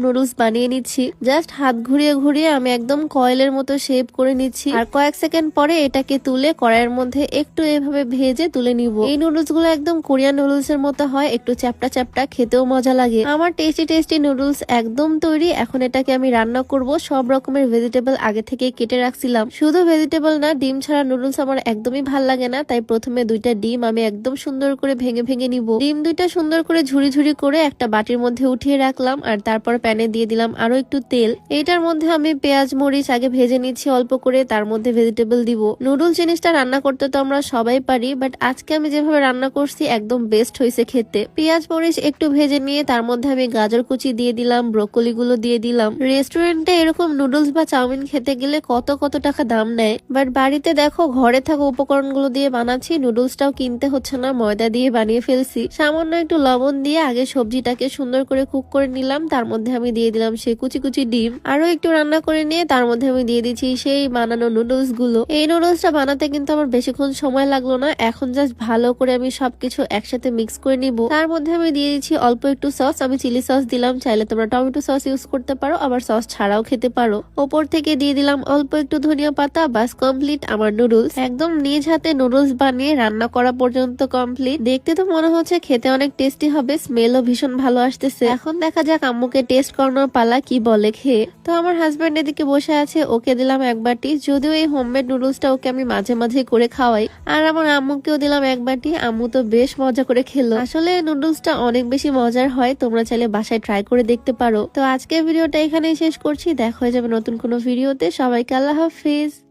Noodles বানিয়ে নিচ্ছি। Just হাত ঘুরিয়ে ঘুরিয়ে আমি একদম কয়েলের মতো শেপ করে নিচ্ছি। আর কয়েক সেকেন্ড পরে এটাকে তুলে কড়াইয়ের মধ্যে একটু এভাবে ভেজে তুলে নিব। এই নুডলস গুলো একদম কোরিয়ান নুডলস এর মতো হয়, একটু চ্যাপটা চ্যাপটা, খেতেও মজা লাগে। আমার টেস্টি টেস্টি নুডলস একদম তৈরি। এখন এটাকে আমি রান্না করব। সব রকমের ভেজিটেবল আগে থেকে কেটে রাখছিলাম। শুধু ভেজিটেবল না, ডিম ছাড়া নুডলস আমার একদমই ভাল লাগে না। তাই প্রথমে দুইটা ডিম আমি একদম সুন্দর করে ভেঙে ভেঙে নিব। ডিম দুইটা সুন্দর করে ঝুড়ি ঝুড়ি করে একটা বাটির মধ্যে উঠিয়ে রাখলাম। আর তারপর প্যানে দিয়ে দিলাম আরো একটু তেল। এইটার মধ্যে আমি পেঁয়াজ মরিচ আগে ভেজে নিচ্ছি অল্প করে, তার মধ্যে ভেজিটেবল দিব। নুডলস জিনিসটা রান্না করতে তো আমরা সবাই পারি, বাট আজকে আমি যেভাবে রান্না করছি একদম বেস্ট হয়েছে খেতে। পেঁয়াজ মরিচ একটু ভেজে নিয়ে তার মধ্যে আমি গাজর কুচি দিয়ে দিলাম, ব্রোকলি গুলো দিয়ে দিলাম। রেস্টুরেন্টে এরকম নুডলস বা চাউমিন খেতে গেলে কত কত টাকা দাম নেয়, বাট বাড়িতে দেখো ঘরে থাকা উপকরণগুলো দিয়ে বানাচ্ছি। নুডলসটাও কিনতে হচ্ছে না, ময়দা দিয়ে বানিয়ে ফেলছি। সামান্য একটু লবণ দিয়ে আগে সবজিটাকে সুন্দর করে কুক করে নিলাম। তার মধ্যে আমি দিয়ে দিলাম সেই কুচি কুচি ডিম। আরো একটু রান্না করে নিয়ে তার মধ্যে আমি দিয়ে দিচ্ছি সেই বানানো নুডলস গুলো। এই নুডলসটা বানাতে কিন্তু আমার বেশিক্ষণ সময় লাগলো না। এখন জাস্ট ভালো করে আমি সবকিছু একসাথে মিক্স করে নিব। তার মধ্যে আমি দিয়ে দিচ্ছি অল্প একটু সস। আমি চিলি সস দিলাম, চাইলে তোমরা টমেটো সস ইউজ করতে পারো, আবার সস ছাড়াও খেতে পারো। ওপর থেকে দিয়ে দিলাম অল্প একটু ধনিয়া পাতা। বাস কমপ্লিট আমার নুডলস। একদম নিজ হাতে নুডলস বানিয়ে রান্না করা পর্যন্ত কমপ্লিট। দেখতে তো মনে হচ্ছে খেতে অনেক টেস্টি হবে, স্মেলও ভীষণ ভালো আসতেছে। এখন দেখা যাক আম্মুকে টেস্ট করানোর পালা, কি বলে খেয়ে। তো আমার হাজবেন্ড এদিকে বসে আছে, ওকে দিলাম এক বাটি। যদিও এই হোমমেড নুডলসটা ওকে আমি মাঝে মাঝে করে খাওয়াই। আর আমার আম্মুকেও দিলাম এক বাটি। আম্মু তো বেশ মজা করে খেলো। আসলে নুডলসটা অনেক বেশি মজার হয়, তোমরা চাইলে বাসায় ট্রাই করে দেখতে পারো। তো আজকের ভিডিওটা এখানেই শেষ করছি। দেখা হয়ে যাবে নতুন কোনো ভিডিওতে। সবাইকে আল্লাহ হাফিজ।